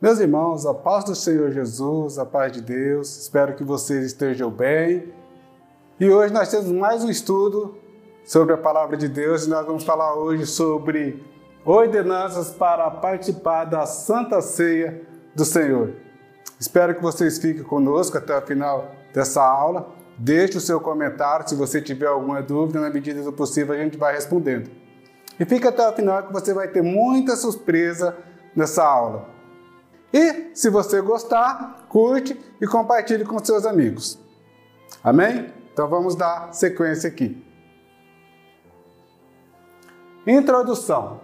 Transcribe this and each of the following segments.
Meus irmãos, a paz do Senhor Jesus, a paz de Deus, espero que vocês estejam bem. E hoje nós temos mais um estudo sobre a palavra de Deus e nós vamos falar hoje sobre ordenanças para participar da Santa Ceia do Senhor. Espero que vocês fiquem conosco até o final dessa aula. Deixe o seu comentário, se você tiver alguma dúvida, na medida do possível a gente vai respondendo. E fique até o final que você vai ter muita surpresa nessa aula. E, se você gostar, curte e compartilhe com seus amigos. Amém? Então vamos dar sequência aqui. Introdução.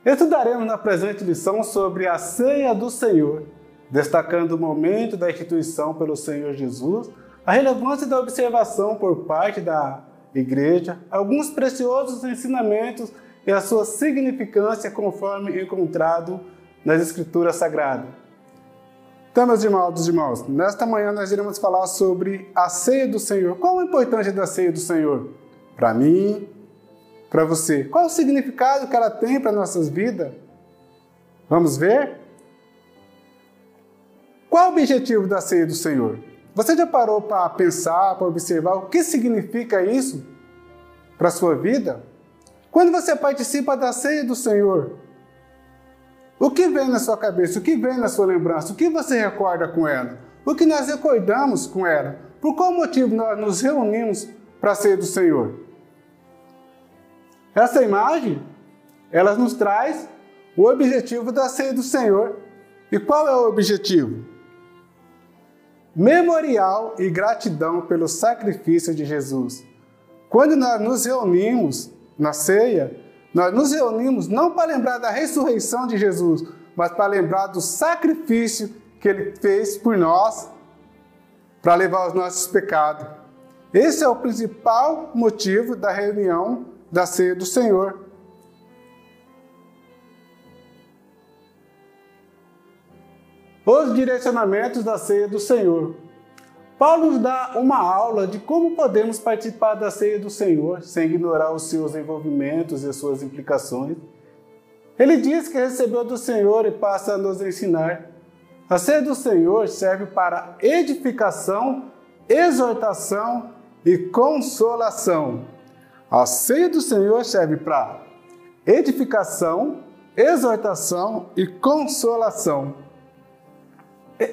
Estudaremos na presente lição sobre a Ceia do Senhor, destacando o momento da instituição pelo Senhor Jesus, a relevância da observação por parte da Igreja, alguns preciosos ensinamentos e a sua significância conforme encontrado nas Escrituras Sagradas. Então, meus irmãos, nesta manhã nós iremos falar sobre a Ceia do Senhor. Qual a importância da Ceia do Senhor? Para mim, para você. Qual o significado que ela tem para nossas vidas? Vamos ver? Qual o objetivo da Ceia do Senhor? Você já parou para pensar, para observar o que significa isso para a sua vida? Quando você participa da Ceia do Senhor, o que vem na sua cabeça? O que vem na sua lembrança? O que você recorda com ela? O que nós recordamos com ela? Por qual motivo nós nos reunimos para a Ceia do Senhor? Essa imagem, ela nos traz o objetivo da Ceia do Senhor. E qual é o objetivo? Memorial e gratidão pelo sacrifício de Jesus. Quando nós nos reunimos na ceia, nós nos reunimos não para lembrar da ressurreição de Jesus, mas para lembrar do sacrifício que Ele fez por nós, para levar os nossos pecados. Esse é o principal motivo da reunião da Ceia do Senhor. Os direcionamentos da Ceia do Senhor. Paulo nos dá uma aula de como podemos participar da Ceia do Senhor sem ignorar os seus envolvimentos e as suas implicações. Ele diz que recebeu do Senhor e passa a nos ensinar. A Ceia do Senhor serve para edificação, exortação e consolação. A Ceia do Senhor serve para edificação, exortação e consolação.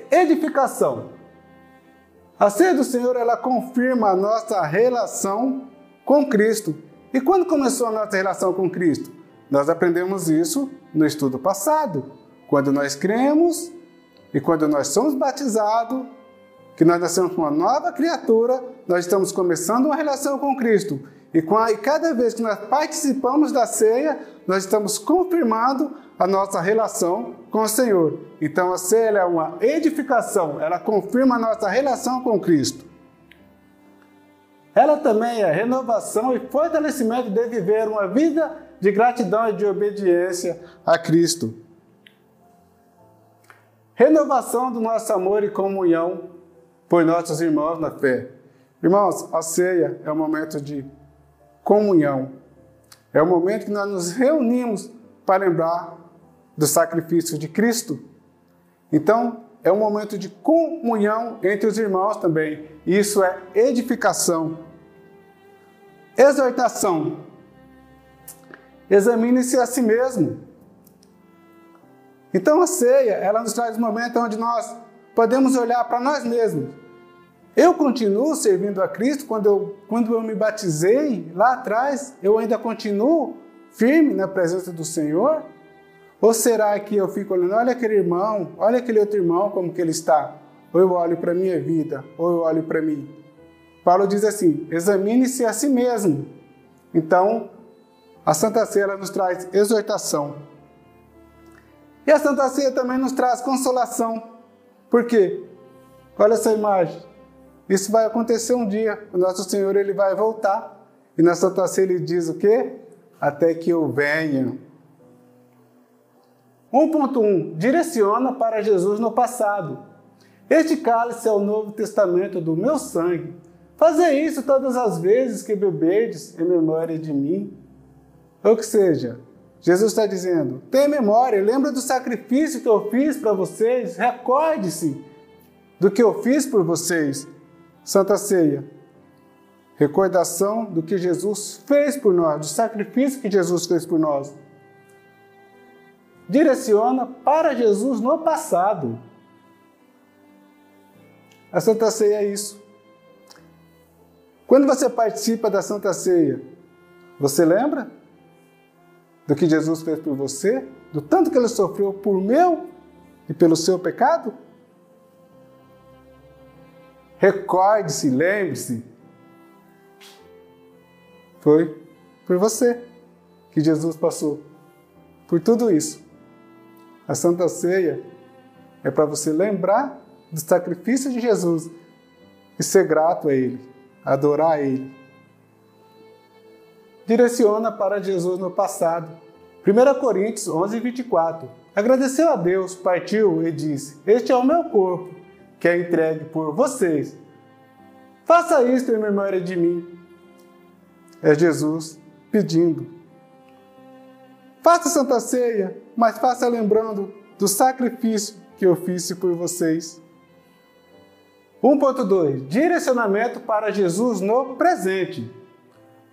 Edificação. A Ceia do Senhor, ela confirma a nossa relação com Cristo. E quando começou a nossa relação com Cristo? Nós aprendemos isso no estudo passado. Quando nós cremos e quando nós somos batizados, que nós nascemos com uma nova criatura, nós estamos começando uma relação com Cristo. E cada vez que nós participamos da ceia, nós estamos confirmando a nossa relação com o Senhor. Então a ceia é uma edificação, ela confirma a nossa relação com Cristo. Ela também é renovação e fortalecimento de viver uma vida de gratidão e de obediência a Cristo. Renovação do nosso amor e comunhão por nossos irmãos na fé. Irmãos, a ceia é um momento de comunhão. É o momento que nós nos reunimos para lembrar do sacrifício de Cristo. Então, é um momento de comunhão entre os irmãos também. Isso é edificação. Exortação. Examine-se a si mesmo. Então, a ceia, ela nos traz um momento onde nós podemos olhar para nós mesmos. Eu continuo servindo a Cristo quando eu me batizei lá atrás? Eu ainda continuo firme na presença do Senhor? Ou será que eu fico olhando, olha aquele irmão, olha aquele outro irmão, como que ele está? Ou eu olho para a minha vida, ou eu olho para mim. Paulo diz assim, examine-se a si mesmo. Então, a Santa Ceia ela nos traz exortação. E a Santa Ceia também nos traz consolação. Por quê? Olha essa imagem. Isso vai acontecer um dia. O nosso Senhor ele vai voltar. E na Santa Ceia ele diz o quê? Até que eu venha. 1.1. Direciona para Jesus no passado. Este cálice é o Novo Testamento do meu sangue. Fazei isso todas as vezes que beberdes em memória de mim. Ou que seja, Jesus está dizendo, tenha memória, lembra do sacrifício que eu fiz para vocês, recorde-se do que eu fiz por vocês. Santa Ceia, recordação do que Jesus fez por nós, do sacrifício que Jesus fez por nós. Direciona para Jesus no passado. A Santa Ceia é isso. Quando você participa da Santa Ceia, você lembra do que Jesus fez por você? Do tanto que Ele sofreu por meu e pelo seu pecado? Recorde-se, lembre-se. Foi por você que Jesus passou por tudo isso. A Santa Ceia é para você lembrar do sacrifício de Jesus e ser grato a Ele, adorar a Ele. Direciona para Jesus no passado. 1 Coríntios 11, 24. Agradeceu a Deus, partiu e disse, este é o meu corpo, que é entregue por vocês. Faça isto em memória de mim. É Jesus pedindo. Faça a Santa Ceia, mas faça lembrando do sacrifício que eu fiz por vocês. 1.2. Direcionamento para Jesus no presente.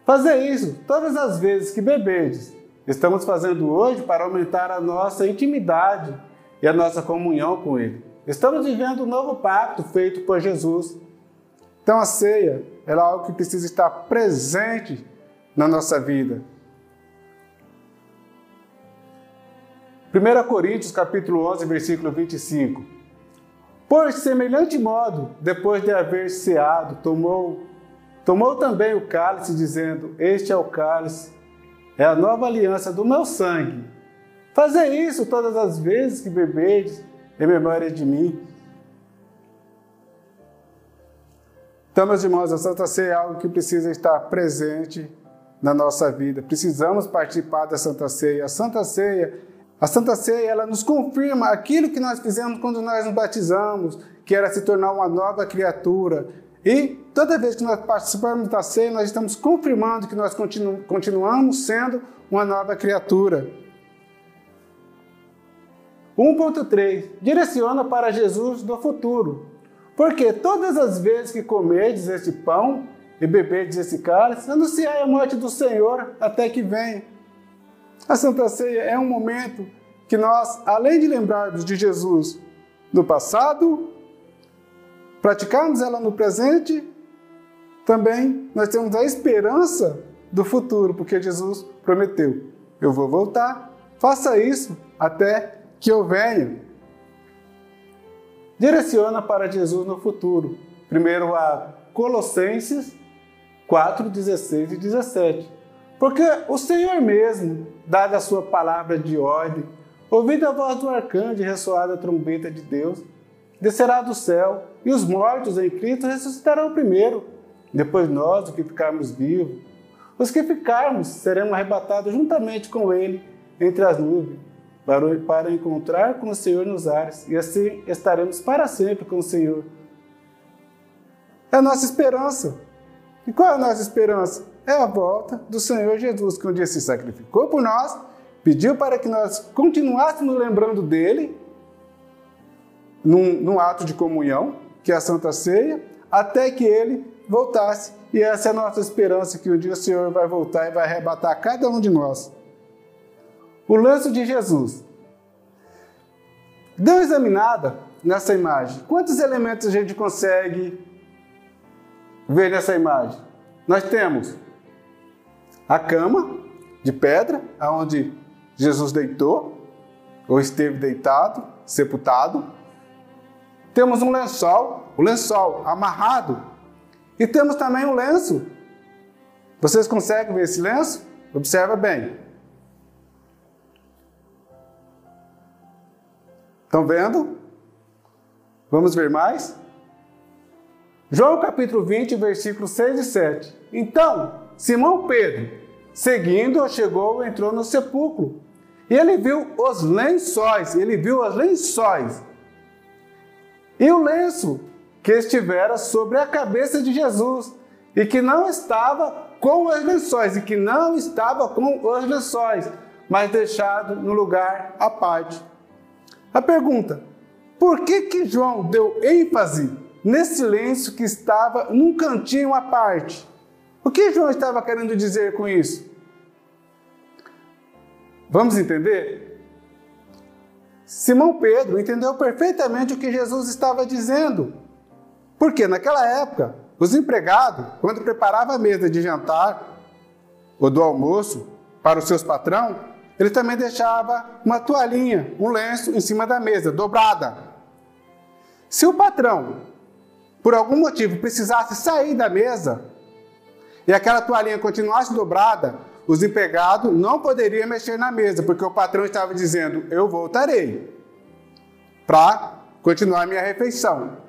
Fazer isso todas as vezes que beberdes. Estamos fazendo hoje para aumentar a nossa intimidade e a nossa comunhão com Ele. Estamos vivendo um novo pacto feito por Jesus. Então a ceia é algo que precisa estar presente na nossa vida. 1 Coríntios capítulo 11, versículo 25. Por semelhante modo, depois de haver ceado, tomou também o cálice, dizendo, este é o cálice, é a nova aliança do meu sangue. Fazei isso todas as vezes que beberdes em memória de mim. Então, meus irmãos, a Santa Ceia é algo que precisa estar presente na nossa vida. Precisamos participar da Santa Ceia. A Santa Ceia, ela nos confirma aquilo que nós fizemos quando nós nos batizamos, que era se tornar uma nova criatura. E toda vez que nós participamos da ceia, nós estamos confirmando que nós continuamos sendo uma nova criatura. 1.3. Direciona para Jesus do futuro. Porque todas as vezes que comerdes este pão e beberdes esse cálice, anunciai a morte do Senhor até que venha. A Santa Ceia é um momento que nós, além de lembrarmos de Jesus no passado, praticarmos ela no presente, também nós temos a esperança do futuro, porque Jesus prometeu, eu vou voltar, faça isso até que eu venha. Direciona para Jesus no futuro. Primeiro a Colossenses 4, 16 e 17. Porque o Senhor mesmo, dada a sua palavra de ordem, ouvindo a voz do arcanjo e ressoada a trombeta de Deus, descerá do céu, e os mortos em Cristo ressuscitarão primeiro. Depois nós, os que ficarmos vivos, os que ficarmos, seremos arrebatados juntamente com Ele entre as nuvens, para encontrar com o Senhor nos ares, e assim estaremos para sempre com o Senhor. É a nossa esperança. E qual é a nossa esperança? É a volta do Senhor Jesus, que um dia se sacrificou por nós, pediu para que nós continuássemos lembrando dele, num ato de comunhão, que é a Santa Ceia, até que ele voltasse. E essa é a nossa esperança, que um dia o Senhor vai voltar e vai arrebatar cada um de nós. O lenço de Jesus. Dê uma examinada nessa imagem. Quantos elementos a gente consegue ver nessa imagem? Nós temos a cama de pedra, onde Jesus deitou, ou esteve deitado, sepultado. Temos um lençol, o lençol amarrado. E temos também um lenço. Vocês conseguem ver esse lenço? Observa bem. Estão vendo? Vamos ver mais? João capítulo 20, versículos 6 e 7. Então, Simão Pedro, seguindo, chegou e entrou no sepulcro. E ele viu os lençóis, E o lenço que estivera sobre a cabeça de Jesus, e que não estava com os lençóis, mas deixado no lugar à parte. A pergunta: por que João deu ênfase nesse silêncio que estava num cantinho à parte? O que João estava querendo dizer com isso? Vamos entender? Simão Pedro entendeu perfeitamente o que Jesus estava dizendo. Porque naquela época, os empregados, quando preparavam a mesa de jantar ou do almoço para os seus patrões, ele também deixava uma toalhinha, um lenço em cima da mesa, dobrada. Se o patrão, por algum motivo, precisasse sair da mesa e aquela toalhinha continuasse dobrada, os empregados não poderiam mexer na mesa, porque o patrão estava dizendo: eu voltarei para continuar a minha refeição.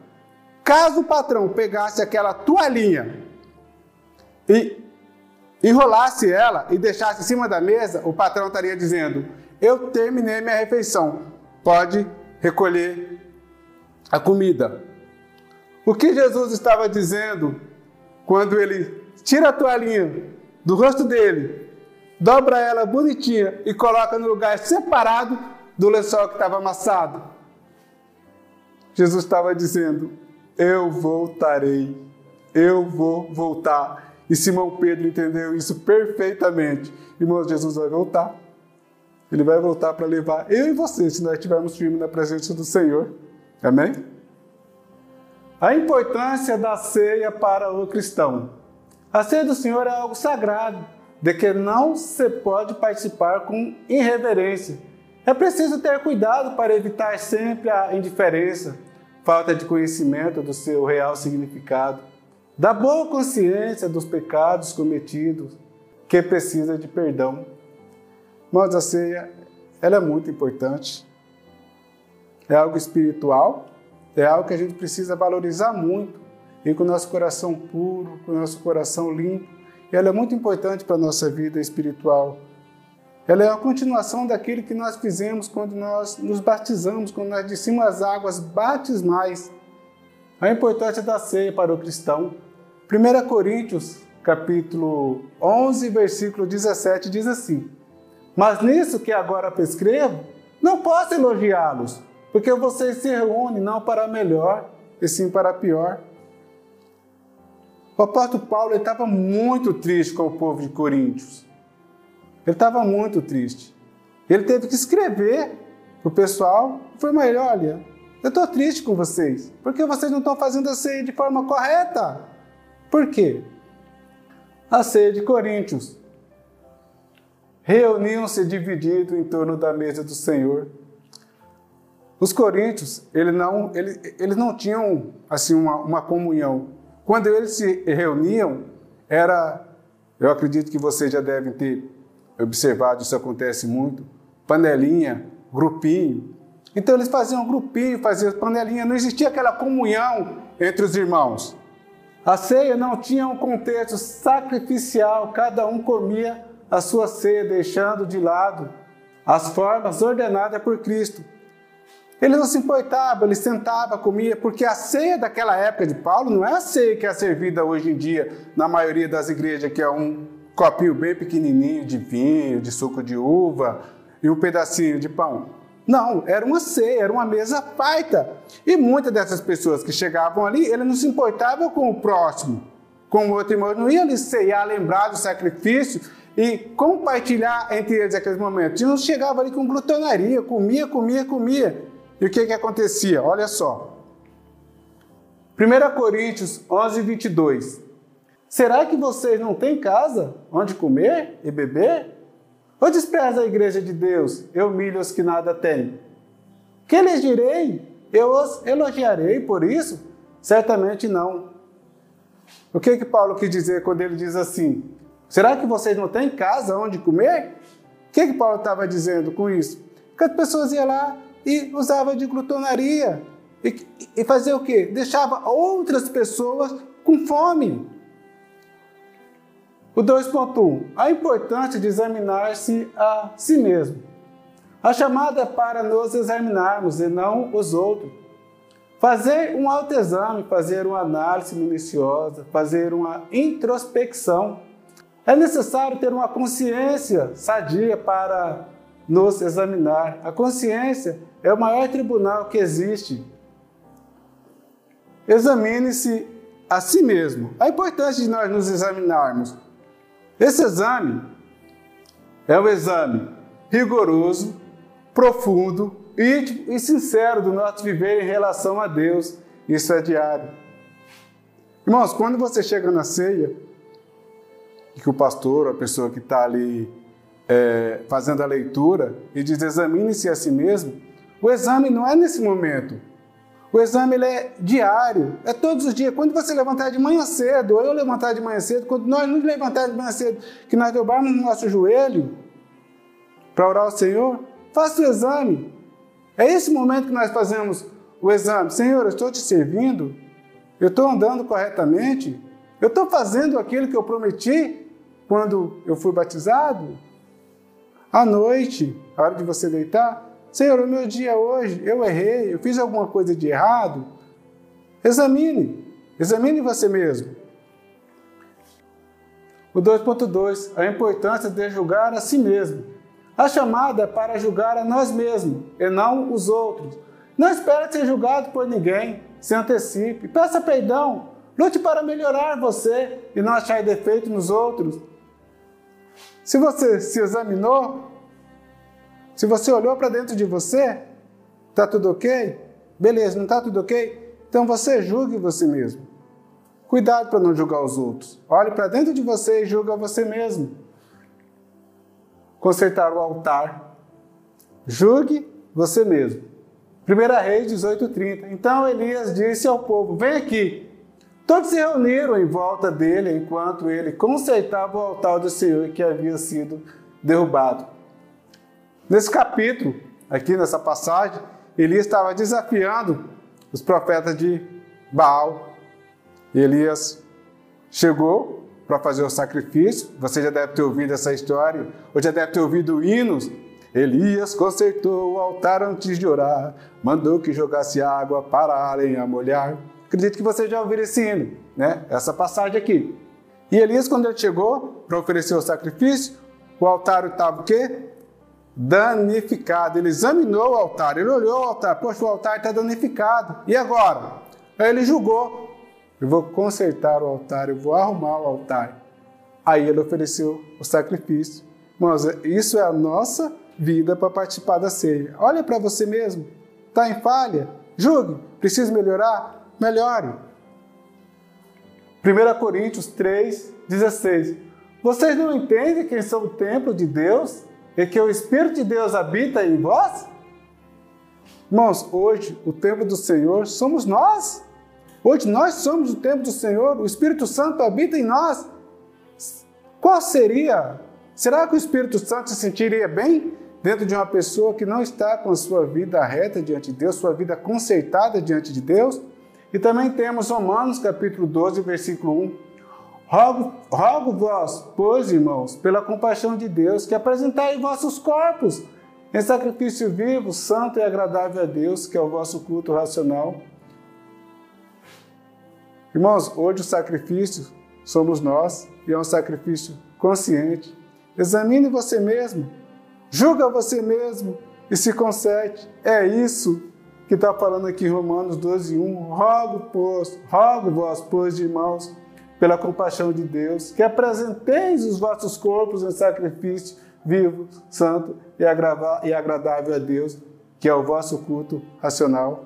Caso o patrão pegasse aquela toalhinha e enrolasse ela e deixasse em cima da mesa, o patrão estaria dizendo: eu terminei minha refeição, pode recolher a comida. O que Jesus estava dizendo quando ele tira a toalhinha do rosto dele, dobra ela bonitinha e coloca no lugar separado do lençol que estava amassado? Jesus estava dizendo: eu voltarei, eu vou voltar. E Simão Pedro entendeu isso perfeitamente. Irmãos, Jesus vai voltar. Ele vai voltar para levar eu e você, se nós estivermos firmes na presença do Senhor. Amém? A importância da ceia para o cristão. A ceia do Senhor é algo sagrado, de que não se pode participar com irreverência. É preciso ter cuidado para evitar sempre a indiferença, falta de conhecimento do seu real significado, da boa consciência dos pecados cometidos, que precisa de perdão. Mas a ceia, ela é muito importante. É algo espiritual, é algo que a gente precisa valorizar muito, e com o nosso coração puro, com o nosso coração limpo. E ela é muito importante para a nossa vida espiritual. Ela é a continuação daquilo que nós fizemos quando nós nos batizamos, quando nós descemos as águas batismais. A importância da ceia para o cristão. 1 Coríntios, capítulo 11, versículo 17, diz assim: mas nisso que agora prescrevo, não posso elogiá-los, porque vocês se reúnem não para melhor, e sim para pior. O apóstolo Paulo estava muito triste com o povo de Coríntios. Ele estava muito triste. Ele teve que escrever para o pessoal. Foi melhor: olha, eu estou triste com vocês, porque vocês não estão fazendo a ceia de forma correta. Por quê? A ceia de Coríntios. Reuniam-se divididos em torno da mesa do Senhor. Os coríntios, eles não tinham assim uma comunhão. Quando eles se reuniam, eu acredito que vocês já devem ter observado, isso acontece muito, panelinha, grupinho. Então eles faziam grupinho, faziam panelinha, não existia aquela comunhão entre os irmãos. A ceia não tinha um contexto sacrificial, cada um comia a sua ceia, deixando de lado as formas ordenadas por Cristo. Ele não se importava, ele sentava, comia, porque a ceia daquela época de Paulo não é a ceia que é servida hoje em dia na maioria das igrejas, que é um copinho bem pequenininho de vinho, de suco de uva e um pedacinho de pão. Não, era uma ceia, era uma mesa farta. E muitas dessas pessoas que chegavam ali, eles não se importavam com o próximo, com o outro irmão. Não iam ali ceiar, lembrar do sacrifício e compartilhar entre eles aqueles momentos. Eles chegavam ali com glutonaria, comia. E o que acontecia? Olha só. 1 Coríntios 11, 22. Será que vocês não têm casa onde comer e beber? Ou despreza a igreja de Deus e humilha os que nada têm? Que lhes direi? Eu os elogiarei por isso? Certamente não. O que Paulo quis dizer quando ele diz assim? Será que vocês não têm casa onde comer? O que Paulo estava dizendo com isso? Que as pessoas iam lá e usavam de glutonaria. E fazia o quê? Deixava outras pessoas com fome. O 2.1. A importância de examinar-se a si mesmo. A chamada é para nos examinarmos e não os outros. Fazer um autoexame, fazer uma análise minuciosa, fazer uma introspecção. É necessário ter uma consciência sadia para nos examinar. A consciência é o maior tribunal que existe. Examine-se a si mesmo. A importância de nós nos examinarmos. Esse exame é um exame rigoroso, profundo, íntimo e sincero do nosso viver em relação a Deus. Isso é diário. Irmãos, quando você chega na ceia, que o pastor, a pessoa que está ali fazendo a leitura, e diz examine-se a si mesmo, o exame não é nesse momento. O exame ele é diário, é todos os dias. Quando você levantar de manhã cedo, ou eu levantar de manhã cedo, quando nós nos levantarmos de manhã cedo, que nós dobrarmos no nosso joelho para orar ao Senhor, faça o exame. É esse momento que nós fazemos o exame. Senhor, eu estou te servindo, eu estou andando corretamente, eu estou fazendo aquilo que eu prometi quando eu fui batizado. À noite, a hora de você deitar, Senhor, o meu dia hoje, eu errei, eu fiz alguma coisa de errado. Examine você mesmo. O 2.2, a importância de julgar a si mesmo. A chamada é para julgar a nós mesmos e não os outros. Não espere ser julgado por ninguém, se antecipe, peça perdão, lute para melhorar você e não achar defeito nos outros. Se você se examinou, se você olhou para dentro de você, está tudo ok? Beleza, não está tudo ok? Então você julgue você mesmo. Cuidado para não julgar os outros. Olhe para dentro de você e julga você mesmo. Consertar o altar. Julgue você mesmo. 1 Reis 18:30. Então Elias disse ao povo, vem aqui. Todos se reuniram em volta dele enquanto ele consertava o altar do Senhor que havia sido derrubado. Nesse capítulo, aqui nessa passagem, Elias estava desafiando os profetas de Baal. Elias chegou para fazer o sacrifício. Você já deve ter ouvido essa história, ou já deve ter ouvido hinos. Elias consertou o altar antes de orar, mandou que jogasse água para a lenha molhar. Acredito que você já ouviu esse hino, né? Essa passagem aqui. E Elias, quando ele chegou para oferecer o sacrifício, o altar estava o quê? Danificado. Ele examinou o altar, ele olhou o altar, poxa, o altar está danificado. E agora? Aí ele julgou. Eu vou consertar o altar, eu vou arrumar o altar. Aí ele ofereceu o sacrifício. Mas isso é a nossa vida para participar da ceia. Olha para você mesmo. Está em falha? Julgue. Precisa melhorar? Melhore. 1 Coríntios 3:16. Vocês não entendem quem são o templo de Deus e que o Espírito de Deus habita em vós? Irmãos, hoje o templo do Senhor somos nós. Hoje nós somos o templo do Senhor, o Espírito Santo habita em nós. Qual seria? Será que o Espírito Santo se sentiria bem dentro de uma pessoa que não está com a sua vida reta diante de Deus, sua vida consertada diante de Deus? E também temos Romanos capítulo 12, versículo 1. Rogo-vos, pois, irmãos, pela compaixão de Deus, que apresentai vossos corpos em sacrifício vivo, santo e agradável a Deus, que é o vosso culto racional. Irmãos, hoje o sacrifício somos nós, e é um sacrifício consciente. Examine você mesmo, julga você mesmo e se conserte. É isso que está falando aqui em Romanos 12:1. Rogo-vos, pois, irmãos, pela compaixão de Deus, que apresenteis os vossos corpos em sacrifício vivo, santo e agradável a Deus, que é o vosso culto racional.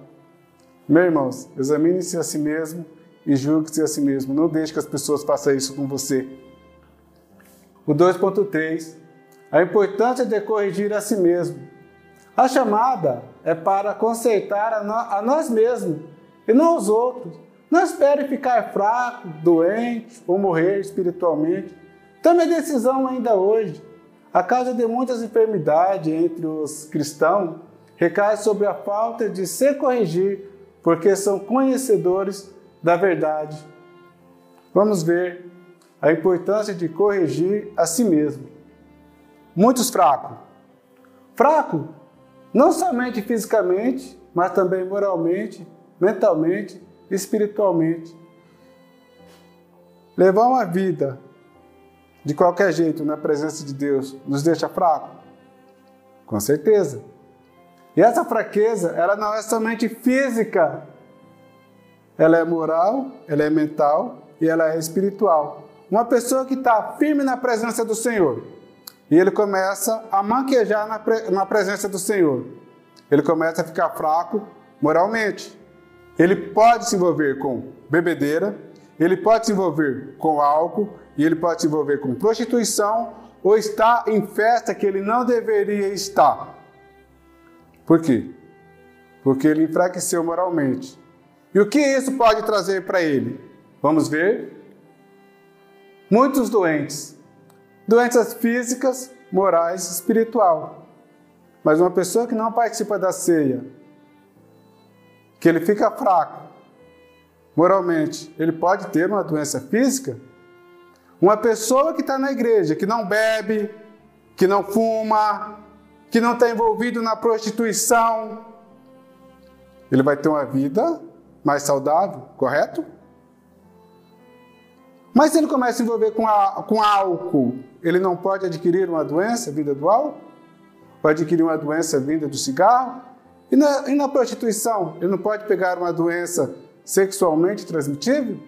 Meus irmãos, examine-se a si mesmo e julgue-se a si mesmo. Não deixe que as pessoas façam isso com você. O 2.3, a importância de corrigir a si mesmo. A chamada é para consertar a nós mesmos e não os outros. Não espere ficar fraco, doente ou morrer espiritualmente. Tome a decisão ainda hoje. A causa de muitas enfermidades entre os cristãos recai sobre a falta de se corrigir, porque são conhecedores da verdade. Vamos ver a importância de corrigir a si mesmo. Muitos fracos. Fraco, não somente fisicamente, mas também moralmente, mentalmente, espiritualmente. Levar uma vida de qualquer jeito na presença de Deus nos deixa fraco? Com certeza. E essa fraqueza, ela não é somente física. Ela é moral, ela é mental e ela é espiritual. Uma pessoa que está firme na presença do Senhor e ele começa a manquejar na presença do Senhor. Ele começa a ficar fraco moralmente. Ele pode se envolver com bebedeira, ele pode se envolver com álcool, e ele pode se envolver com prostituição, ou estar em festa que ele não deveria estar. Por quê? Porque ele enfraqueceu moralmente. E o que isso pode trazer para ele? Vamos ver. Muitos doentes. Doenças físicas, morais, espiritual. Mas uma pessoa que não participa da ceia, que ele fica fraco moralmente, ele pode ter uma doença física? Uma pessoa que está na igreja, que não bebe, que não fuma, que não está envolvido na prostituição, ele vai ter uma vida mais saudável, correto? Mas se ele começa a se envolver com álcool, ele não pode adquirir uma doença vinda do álcool? Ou adquirir uma doença vinda do cigarro? E na prostituição, ele não pode pegar uma doença sexualmente transmitível?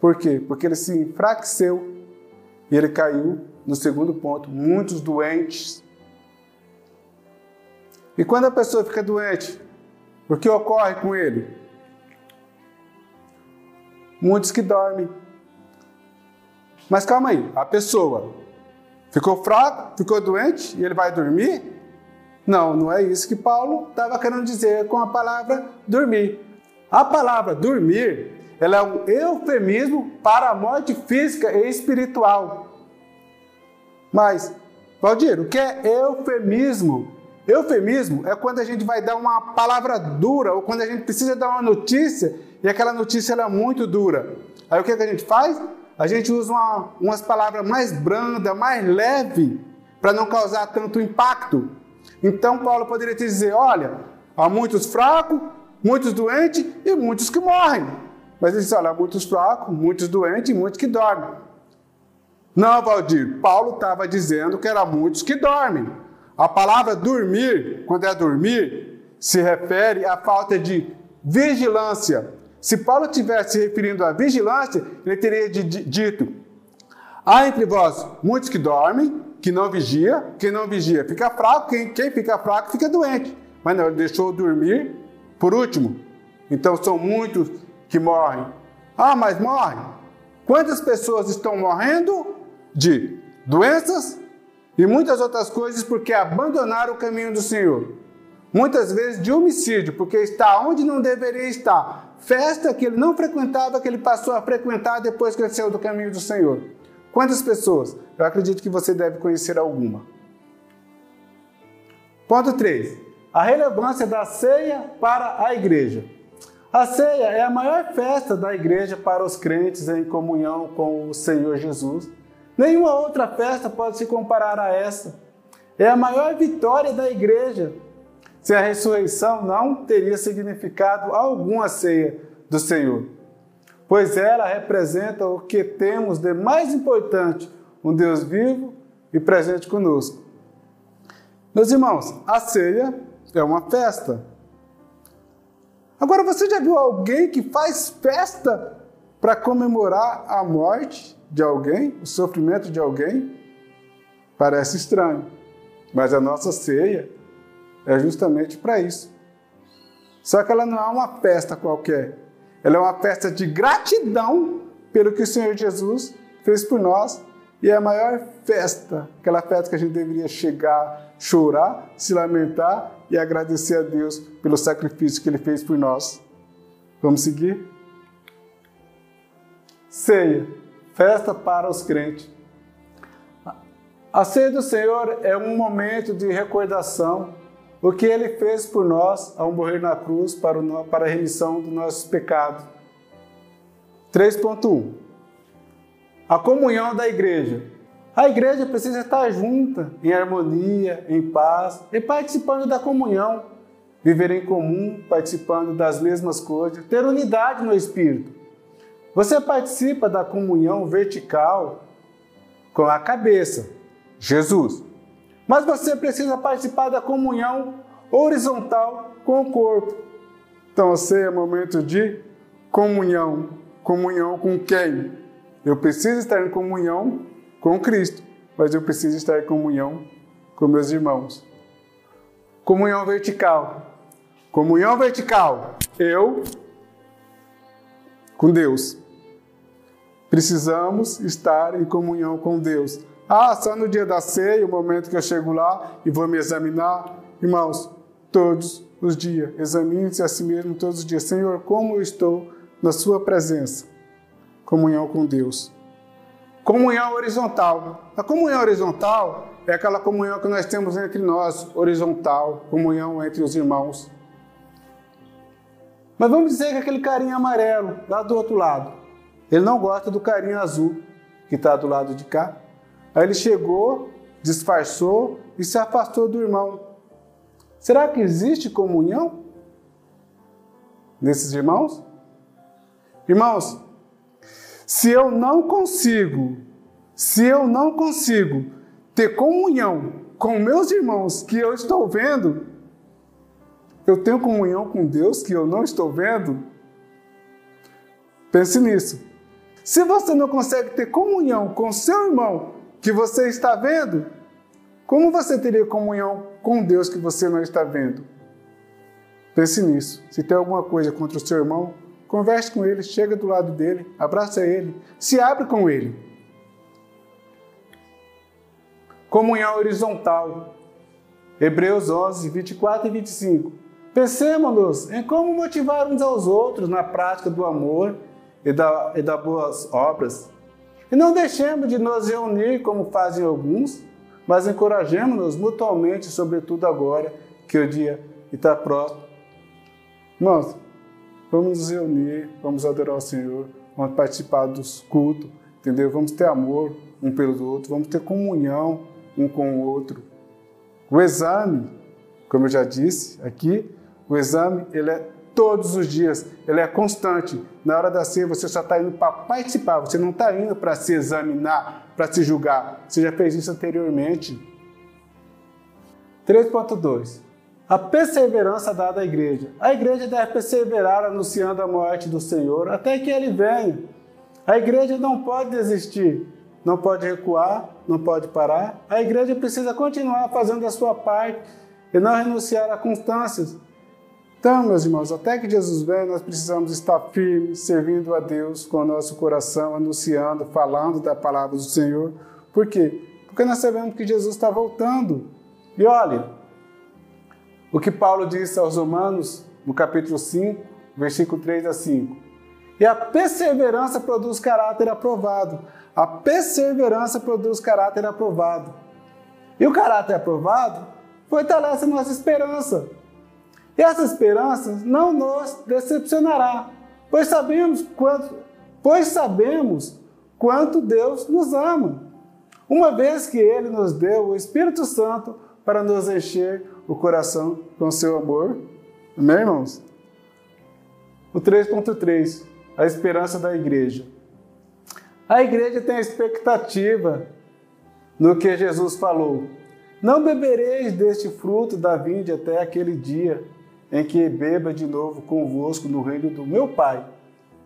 Por quê? Porque ele se enfraqueceu e ele caiu no segundo ponto, muitos doentes. E quando a pessoa fica doente, o que ocorre com ele? Muitos que dormem. Mas calma aí, a pessoa ficou fraco, ficou doente e ele vai dormir? Não, não é isso que Paulo estava querendo dizer com a palavra dormir. A palavra dormir, ela é um eufemismo para a morte física e espiritual. Mas, Valdir, o que é eufemismo? Eufemismo é quando a gente vai dar uma palavra dura ou quando a gente precisa dar uma notícia e aquela notícia ela é muito dura. Aí o que a gente faz? A gente usa umas palavras mais brandas, mais leves, para não causar tanto impacto. Então, Paulo poderia te dizer, olha, há muitos fracos, muitos doentes e muitos que morrem. Mas ele diz, olha, há muitos fracos, muitos doentes e muitos que dormem. Não, Valdir, Paulo estava dizendo que eram muitos que dormem. A palavra dormir, quando é dormir, se refere à falta de vigilância. Se Paulo estivesse se referindo à vigilância, ele teria dito, há entre vós muitos que dormem, que não vigia, quem não vigia fica fraco, quem fica fraco fica doente. Mas não, ele deixou dormir por último. Então são muitos que morrem. Ah, mas morrem? Quantas pessoas estão morrendo de doenças e muitas outras coisas porque abandonaram o caminho do Senhor? Muitas vezes de homicídio, porque está onde não deveria estar. Festa que ele não frequentava, que ele passou a frequentar depois que ele saiu do caminho do Senhor. Quantas pessoas? Eu acredito que você deve conhecer alguma. Ponto 3. A relevância da ceia para a igreja. A ceia é a maior festa da igreja para os crentes em comunhão com o Senhor Jesus. Nenhuma outra festa pode se comparar a essa. É a maior vitória da igreja. Se a ressurreição não teria significado algum a ceia do Senhor, pois ela representa o que temos de mais importante, um Deus vivo e presente conosco. Meus irmãos, a ceia é uma festa. Agora, você já viu alguém que faz festa para comemorar a morte de alguém, o sofrimento de alguém? Parece estranho, mas a nossa ceia é justamente para isso. Só que ela não é uma festa qualquer. Ela é uma festa de gratidão pelo que o Senhor Jesus fez por nós. E é a maior festa, aquela festa que a gente deveria chegar, chorar, se lamentar e agradecer a Deus pelo sacrifício que Ele fez por nós. Vamos seguir? Ceia, festa para os crentes. A ceia do Senhor é um momento de recordação o que Ele fez por nós ao morrer na cruz para a remissão dos nossos pecados. 3.1. A comunhão da igreja. A igreja precisa estar junta, em harmonia, em paz e participando da comunhão. Viver em comum, participando das mesmas coisas, ter unidade no Espírito. Você participa da comunhão vertical com a cabeça, Jesus. Mas você precisa participar da comunhão horizontal com o corpo. Então, você é momento de comunhão. Comunhão com quem? Eu preciso estar em comunhão com Cristo, mas eu preciso estar em comunhão com meus irmãos. Comunhão vertical. Comunhão vertical. Eu com Deus. Precisamos estar em comunhão com Deus. Só no dia da ceia, o momento que eu chego lá e vou me examinar. Irmãos, todos os dias, examine-se a si mesmo todos os dias. Senhor, como eu estou na sua presença? Comunhão com Deus. Comunhão horizontal. A comunhão horizontal é aquela comunhão que nós temos entre nós, horizontal, comunhão entre os irmãos. Mas vamos dizer que aquele carinha amarelo, lá do outro lado, ele não gosta do carinha azul, que está do lado de cá. Aí ele chegou, disfarçou e se afastou do irmão. Será que existe comunhão nesses irmãos? Irmãos, se eu não consigo ter comunhão com meus irmãos que eu estou vendo, eu tenho comunhão com Deus que eu não estou vendo? Pense nisso. Se você não consegue ter comunhão com seu irmão que você está vendo, como você teria comunhão com Deus que você não está vendo? Pense nisso. Se tem alguma coisa contra o seu irmão, converse com ele, chega do lado dele, abraça ele, se abre com ele. Comunhão horizontal. Hebreus 11, 24 e 25. Pensemos-nos em como motivar uns aos outros na prática do amor e das boas obras. E não deixemos de nos reunir como fazem alguns, mas encorajemos-nos mutuamente, sobretudo agora que o dia está próximo. Irmãos, vamos nos reunir, vamos adorar o Senhor, vamos participar dos cultos, entendeu? Vamos ter amor um pelos outros, vamos ter comunhão um com o outro. O exame, como eu já disse aqui, o exame ele é todos os dias, ele é constante. Na hora da ceia você só está indo para participar, você não está indo para se examinar, para se julgar. Você já fez isso anteriormente. 3.2. A perseverança dada à igreja. A igreja deve perseverar anunciando a morte do Senhor até que Ele venha. A igreja não pode desistir, não pode recuar, não pode parar. A igreja precisa continuar fazendo a sua parte e não renunciar a constâncias. Então, meus irmãos, até que Jesus venha, nós precisamos estar firmes, servindo a Deus com o nosso coração, anunciando, falando da palavra do Senhor. Por quê? Porque nós sabemos que Jesus está voltando. E olha, o que Paulo disse aos Romanos, no capítulo 5, versículo 3 a 5. E a perseverança produz caráter aprovado. A perseverança produz caráter aprovado. E o caráter aprovado fortalece a nossa esperança. E essa esperança não nos decepcionará, pois sabemos quanto Deus nos ama, uma vez que Ele nos deu o Espírito Santo para nos encher o coração com seu amor. Amém, irmãos? O 3.3, a esperança da igreja. A igreja tem a expectativa no que Jesus falou. Não bebereis deste fruto da vinde até aquele dia em que beba de novo convosco no reino do meu Pai.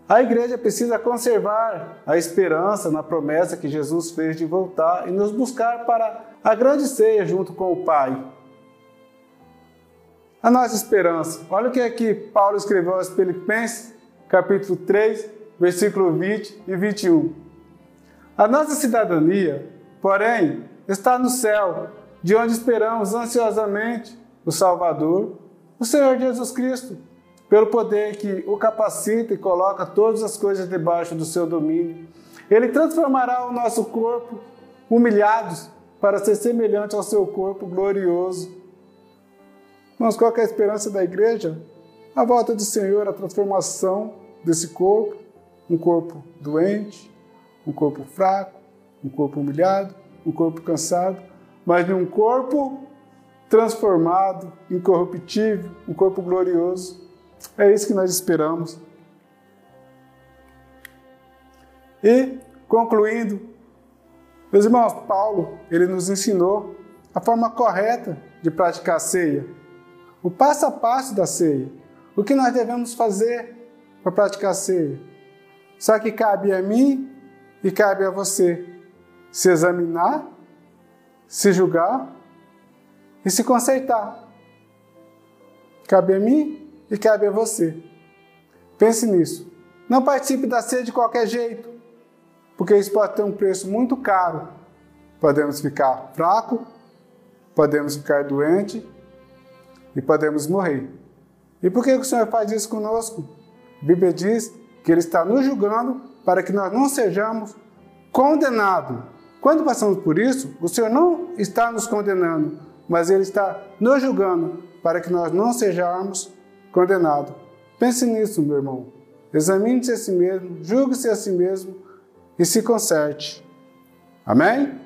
A igreja precisa conservar a esperança na promessa que Jesus fez de voltar e nos buscar para a grande ceia junto com o Pai. A nossa esperança. Olha o que aqui Paulo escreveu aos Filipenses, capítulo 3, versículo 20 e 21. A nossa cidadania, porém, está no céu, de onde esperamos ansiosamente o Salvador, o Senhor Jesus Cristo, pelo poder que o capacita e coloca todas as coisas debaixo do seu domínio. Ele transformará o nosso corpo humilhados para ser semelhante ao seu corpo glorioso. Mas qual que é a esperança da igreja? A volta do Senhor, a transformação desse corpo, um corpo doente, um corpo fraco, um corpo humilhado, um corpo cansado, mas de um corpo transformado, incorruptível, um corpo glorioso. É isso que nós esperamos. E, concluindo, Meus irmãos, Paulo, ele nos ensinou a forma correta de praticar a ceia, o passo a passo da ceia, o que nós devemos fazer para praticar a ceia. Só que cabe a mim e cabe a você se examinar, se julgar e se consertar. Cabe a mim e cabe a você. Pense nisso. Não participe da ceia de qualquer jeito, porque isso pode ter um preço muito caro. Podemos ficar fracos, podemos ficar doentes e podemos morrer. E por que o Senhor faz isso conosco? A Bíblia diz que Ele está nos julgando para que nós não sejamos condenados. Quando passamos por isso, o Senhor não está nos condenando, mas Ele está nos julgando para que nós não sejamos condenados. Pense nisso, meu irmão. Examine-se a si mesmo, julgue-se a si mesmo e se conserte. Amém?